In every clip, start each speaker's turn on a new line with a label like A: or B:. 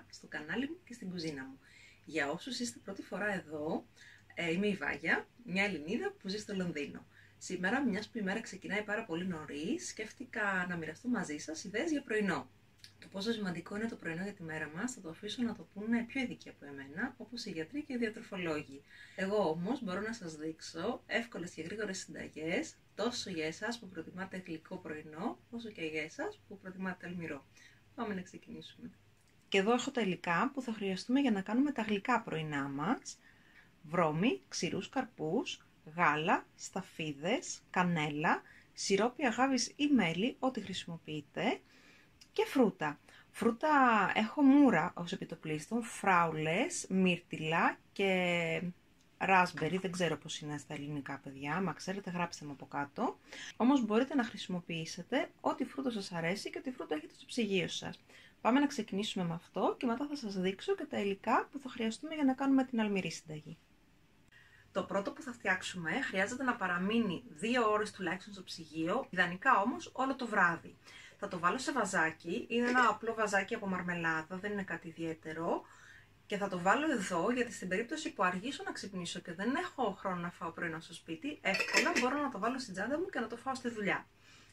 A: χαρά στο κανάλι μου και στην κουζίνα μου. Για όσους είστε πρώτη φορά εδώ, είμαι η Βάγια, μια Ελληνίδα που ζει στο Λονδίνο. Σήμερα, μιας που η μέρα ξεκινάει πάρα πολύ νωρίς, σκέφτηκα να μοιραστώ μαζί σας ιδέες για πρωινό. Το πόσο σημαντικό είναι το πρωινό για τη μέρα μας θα το αφήσω να το πούνε πιο ειδικοί από εμένα, όπως οι γιατροί και οι διατροφολόγοι. Εγώ όμως μπορώ να σας δείξω εύκολες και γρήγορες συνταγές, τόσο για εσάς που προτιμάτε γλυκό πρωινό, όσο και για εσάς που προτιμάτε αλμυρό. Πάμε να ξεκινήσουμε. Και εδώ έχω τα υλικά που θα χρειαστούμε για να κάνουμε τα γλυκά πρωινά μας. Βρώμη, ξηρούς καρπούς, γάλα, σταφίδες, κανέλα, σιρόπι αγάπης ή μέλι, ό,τι χρησιμοποιείτε, και φρούτα. Φρούτα έχω μούρα ως επιτοπλίστων, φράουλες, μύρτιλα και ράσμπερι, δεν ξέρω πώς είναι στα ελληνικά παιδιά, μα ξέρετε γράψτε μου από κάτω. Όμως μπορείτε να χρησιμοποιήσετε ό,τι φρούτο σας αρέσει και ό,τι φρούτο έχετε στο ψυγείο σας. Πάμε να ξεκινήσουμε με αυτό και μετά θα σας δείξω και τα υλικά που θα χρειαστούμε για να κάνουμε την αλμυρή συνταγή. Το πρώτο που θα φτιάξουμε χρειάζεται να παραμείνει 2 ώρες τουλάχιστον στο ψυγείο, ιδανικά όμως όλο το βράδυ. Θα το βάλω σε βαζάκι, είναι ένα απλό βαζάκι από μαρμελάδα, δεν είναι κάτι ιδιαίτερο. Και θα το βάλω εδώ γιατί στην περίπτωση που αργήσω να ξυπνήσω και δεν έχω χρόνο να φάω πρωινό στο σπίτι, εύκολα μπορώ να το βάλω στην τσάντα μου και να το φάω στη δουλειά.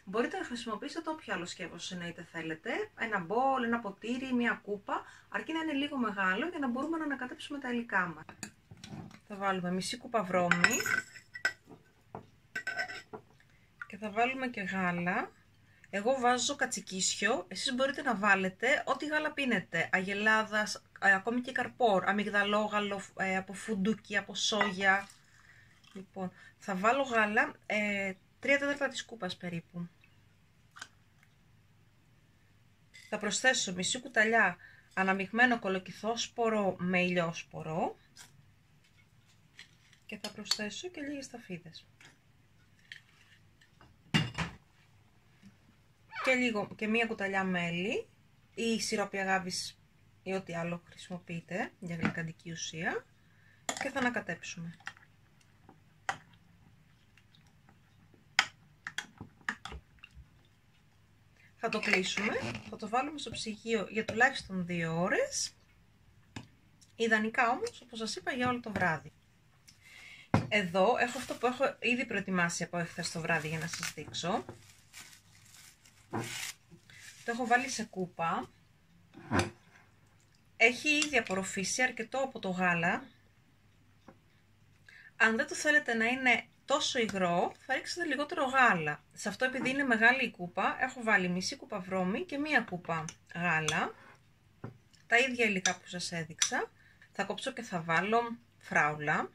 A: Μπορείτε να χρησιμοποιήσετε όποιο άλλο σκεύος εννοείται θέλετε, ένα μπολ, ένα ποτήρι, μια κούπα, αρκεί να είναι λίγο μεγάλο για να μπορούμε να ανακατέψουμε τα υλικά μας. Θα βάλουμε μισή κούπα βρώμη και θα βάλουμε και γάλα. Εγώ βάζω κατσικίσιο, εσείς μπορείτε να βάλετε ό,τι γάλα πίνετε, αγελάδας, ακόμη και καρπόρ, αμυγδαλόγαλο, από φουντούκι, από σόγια. Λοιπόν, θα βάλω γάλα 3/4 της κούπας περίπου. Θα προσθέσω μισή κουταλιά αναμειγμένο κολοκυθόσπορο με ηλιόσπορο και θα προσθέσω και λίγες σταφίδες. Και μία κουταλιά μέλι ή σιρόπι αγάπης ή ό,τι άλλο χρησιμοποιείτε για γλυκαντική ουσία και θα ανακατέψουμε. Θα το κλείσουμε, θα το βάλουμε στο ψυγείο για τουλάχιστον 2 ώρες, ιδανικά όμως όπως σας είπα για όλο το βράδυ. Εδώ έχω αυτό που έχω ήδη προετοιμάσει από εχθές το βράδυ για να σας δείξω. Το έχω βάλει σε κούπα, έχει ήδη απορροφήσει αρκετό από το γάλα. Αν δεν το θέλετε να είναι τόσο υγρό θα ρίξετε λιγότερο γάλα. Σε αυτό επειδή είναι μεγάλη η κούπα έχω βάλει μισή κούπα βρώμη και μία κούπα γάλα, τα ίδια υλικά που σας έδειξα. Θα κόψω και θα βάλω φράουλα.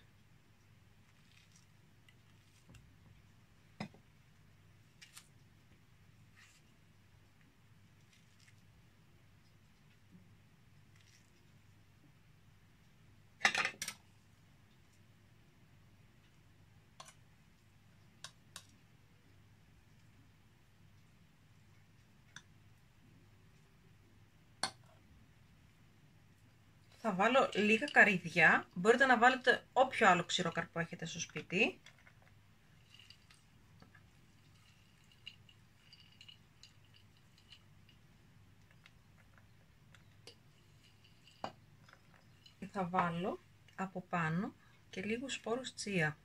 A: Θα βάλω λίγα καρύδια, μπορείτε να βάλετε όποιο άλλο ξηρό καρπό έχετε στο σπίτι. Και θα βάλω από πάνω και λίγους σπόρους τσία.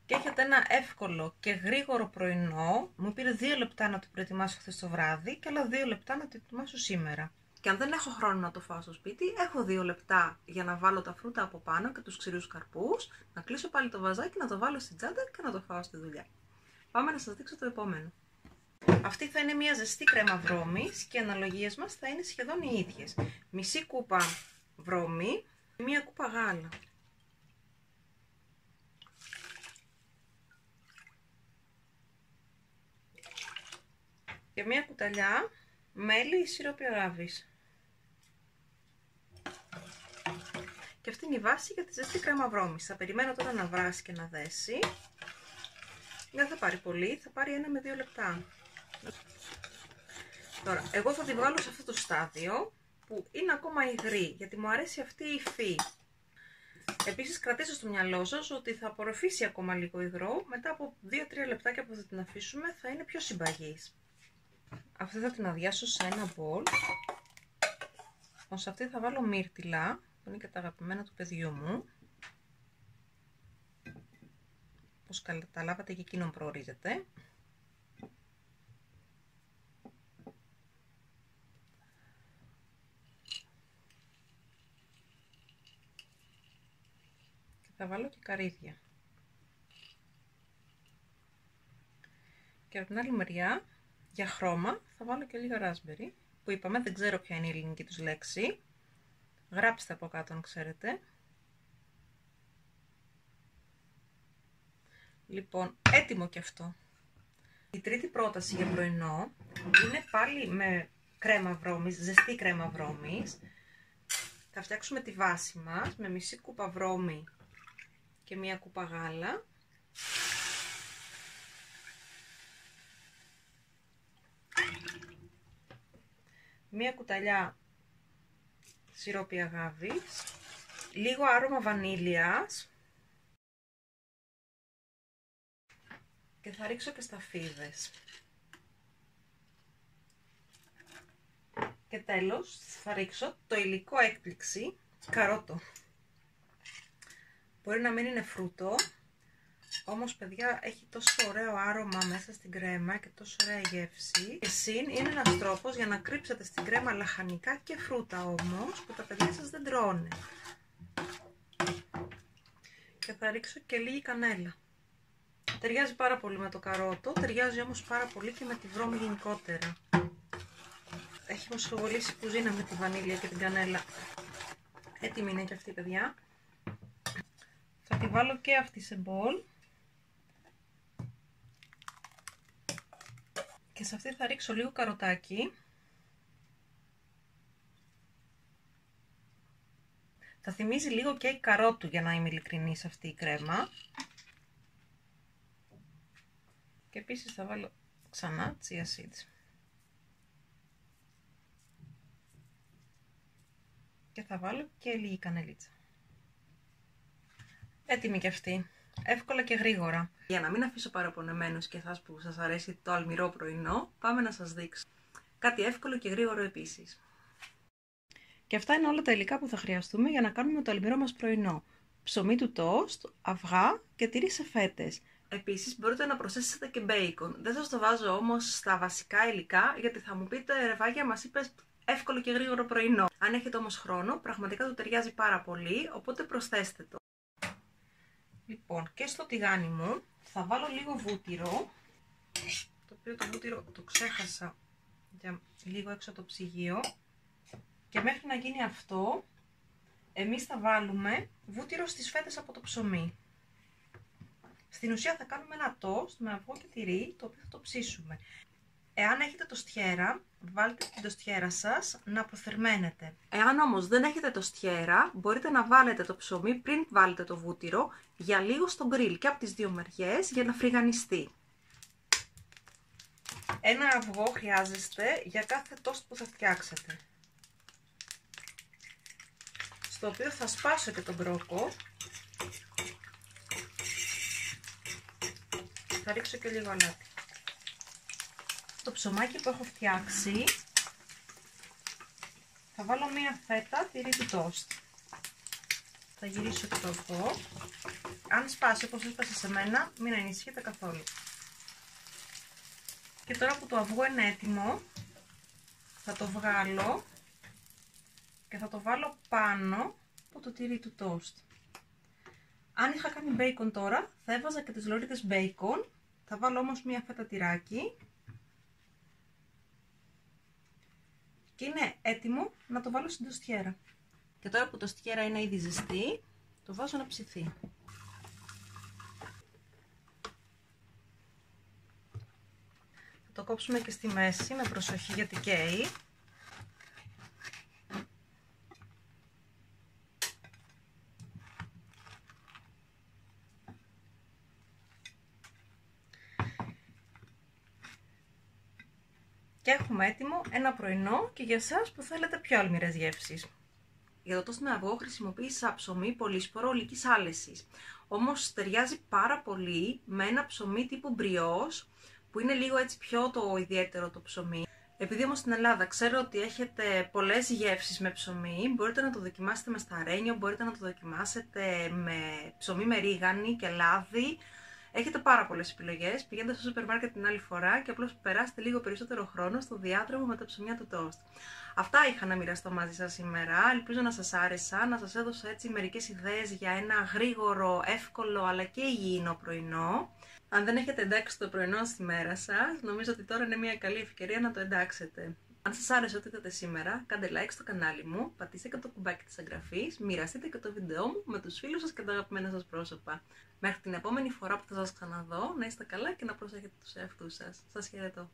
A: Και έχετε ένα εύκολο και γρήγορο πρωινό. Μου πήρε 2 λεπτά να το προετοιμάσω χθες το βράδυ και άλλα 2 λεπτά να το ετοιμάσω σήμερα. Και αν δεν έχω χρόνο να το φάω στο σπίτι, έχω 2 λεπτά για να βάλω τα φρούτα από πάνω και τους ξηρούς καρπούς, να κλείσω πάλι το βαζάκι, να το βάλω στην τσάντα και να το φάω στη δουλειά. Πάμε να σας δείξω το επόμενο. Αυτή θα είναι μια ζεστή κρέμα βρώμης και οι αναλογίες μας θα είναι σχεδόν οι ίδιες. Μισή κούπα βρώμη, μία κούπα γάλα. Και μία κουταλιά μέλι ή σιρόπι αγάπης. Και αυτή είναι η βάση για τη ζεστή κρέμα βρώμης. Θα περιμένω τώρα να βράσει και να δέσει. Δεν θα πάρει πολύ, θα πάρει 1 με 2 λεπτά. Τώρα, εγώ θα τη βγάλω σε αυτό το στάδιο που είναι ακόμα υγρή, γιατί μου αρέσει αυτή η υφή. Επίσης κρατήστε στο μυαλό σας ότι θα απορροφήσει ακόμα λίγο υγρό, μετά από 2-3 λεπτάκια που θα την αφήσουμε θα είναι πιο συμπαγής. Αυτή θα την αδειάσω σε ένα μπολ. Σε αυτή θα βάλω μύρτιλα, που είναι και τα αγαπημένα του παιδιού μου. Όπως καταλάβατε και εκείνον προορίζεται. Και θα βάλω και καρύδια. Και από την άλλη μεριά, για χρώμα, θα βάλω και λίγα raspberry, που είπαμε δεν ξέρω ποια είναι η ελληνική τους λέξη. Γράψτε από κάτω αν ξέρετε. Λοιπόν, έτοιμο και αυτό. Η τρίτη πρόταση για πρωινό είναι πάλι με κρέμα βρώμης, ζεστή κρέμα βρώμης. Θα φτιάξουμε τη βάση μας με μισή κούπα βρώμη και μία κούπα γάλα. Μία κουταλιά σιρόπι αγάβης, λίγο άρωμα βανίλιας και θα ρίξω και σταφίδες. Και τέλος θα ρίξω το υλικό έκπληξη, καρότο. Μπορεί να μην είναι φρούτο, όμως παιδιά έχει τόσο ωραίο άρωμα μέσα στην κρέμα και τόσο ωραία γεύση. Εσύν είναι ένας τρόπος για να κρύψετε στην κρέμα λαχανικά και φρούτα όμως που τα παιδιά σας δεν τρώνε. Και θα ρίξω και λίγη κανέλα. Ταιριάζει πάρα πολύ με το καρότο, ταιριάζει όμως πάρα πολύ και με τη βρώμη γενικότερα. Έχει μοσχοβολήσει η κουζίνα με τη βανίλια και την κανέλα. Έτοιμη είναι και αυτή παιδιά. Θα τη βάλω και αυτή σε μπολ. Και σε αυτή θα ρίξω λίγο καροτάκι. Θα θυμίζει λίγο και η καρότου για να είμαι ειλικρινής αυτή η κρέμα. Και επίσης θα βάλω ξανά chia seeds. Και θα βάλω και λίγη κανελίτσα. Έτοιμη και αυτή. Εύκολα και γρήγορα. Για να μην αφήσω παραπονεμένους και εσάς που σας αρέσει το αλμυρό πρωινό, πάμε να σας δείξω κάτι εύκολο και γρήγορο επίσης. Και αυτά είναι όλα τα υλικά που θα χρειαστούμε για να κάνουμε το αλμυρό μας πρωινό. Ψωμί του τόστ, αυγά και τυρί σε φέτες. Επίσης μπορείτε να προσθέσετε και μπέικον. Δεν σας το βάζω όμως στα βασικά υλικά, γιατί θα μου πείτε ρε Βάγια, μας είπες εύκολο και γρήγορο πρωινό. Αν έχετε όμως χρόνο, πραγματικά του ταιριάζει πάρα πολύ, οπότε προσθέστε το. Λοιπόν, και στο τηγάνι μου θα βάλω λίγο βούτυρο, το οποίο το βούτυρο το ξέχασα για λίγο έξω από το ψυγείο, και μέχρι να γίνει αυτό εμείς θα βάλουμε βούτυρο στις φέτες από το ψωμί. Στην ουσία θα κάνουμε ένα τόστ με αυγό και τυρί, το οποίο θα το ψήσουμε. Εάν έχετε τοστιέρα, βάλτε την τοστιέρα σας να αποθερμαίνετε. Εάν όμως δεν έχετε τοστιέρα, μπορείτε να βάλετε το ψωμί πριν βάλετε το βούτυρο για λίγο στο γκριλ και από τις δύο μεριές για να φρυγανιστεί. Ένα αυγό χρειάζεστε για κάθε τόστ που θα φτιάξετε. Στο οποίο θα σπάσω και τον μπρόκο. Θα ρίξω και λίγο αλάτι. Το ψωμάκι που έχω φτιάξει θα βάλω μία φέτα τυρί του τόστ. Θα γυρίσω και το αυγό. Αν σπάσει όπως έσπασε σε μένα, μην ανησυχείτε καθόλου. Και τώρα που το αυγό είναι έτοιμο, θα το βγάλω και θα το βάλω πάνω από το τυρί του τόστ. Αν είχα κάνει μπέικον τώρα, θα έβαζα και τις λωρίδες μπέικον. Θα βάλω όμως μία φέτα τυράκι. Και είναι έτοιμο να το βάλω στην τοστιέρα. Και τώρα που το τοστιέρα είναι ήδη ζεστή, το βάζω να ψηθεί. Θα το κόψουμε και στη μέση με προσοχή γιατί καίει. Και έχουμε έτοιμο ένα πρωινό και για εσάς που θέλετε πιο αλμυρές γεύσεις. Για το τόστ με αυγό χρησιμοποίησα ψωμί πολύσπορο ολικής άλεσης. Όμως ταιριάζει πάρα πολύ με ένα ψωμί τύπου μπριός, που είναι λίγο έτσι πιο το ιδιαίτερο το ψωμί. Επειδή όμως στην Ελλάδα ξέρω ότι έχετε πολλές γεύσεις με ψωμί, μπορείτε να το δοκιμάσετε με σταρένιο, μπορείτε να το δοκιμάσετε με ψωμί με ρίγανη και λάδι. Έχετε πάρα πολλές επιλογές, πηγαίνετε στο σούπερ μάρκετ την άλλη φορά και απλώς περάστε λίγο περισσότερο χρόνο στο διάδρομο με τα ψωμιά του τόστ. Αυτά είχα να μοιραστώ μαζί σας σήμερα, ελπίζω να σας άρεσα, να σας έδωσα έτσι μερικές ιδέες για ένα γρήγορο, εύκολο αλλά και υγιεινό πρωινό. Αν δεν έχετε εντάξει το πρωινό στη μέρα σας, νομίζω ότι τώρα είναι μια καλή ευκαιρία να το εντάξετε. Αν σας άρεσε ό,τι είδατε σήμερα, κάντε like στο κανάλι μου, πατήστε και το κουμπάκι της εγγραφής, μοιραστείτε και το βίντεό μου με τους φίλους σας και τα αγαπημένα σας πρόσωπα. Μέχρι την επόμενη φορά που θα σας ξαναδώ, να είστε καλά και να προσέχετε τους εαυτούς σας. Σας χαιρετώ.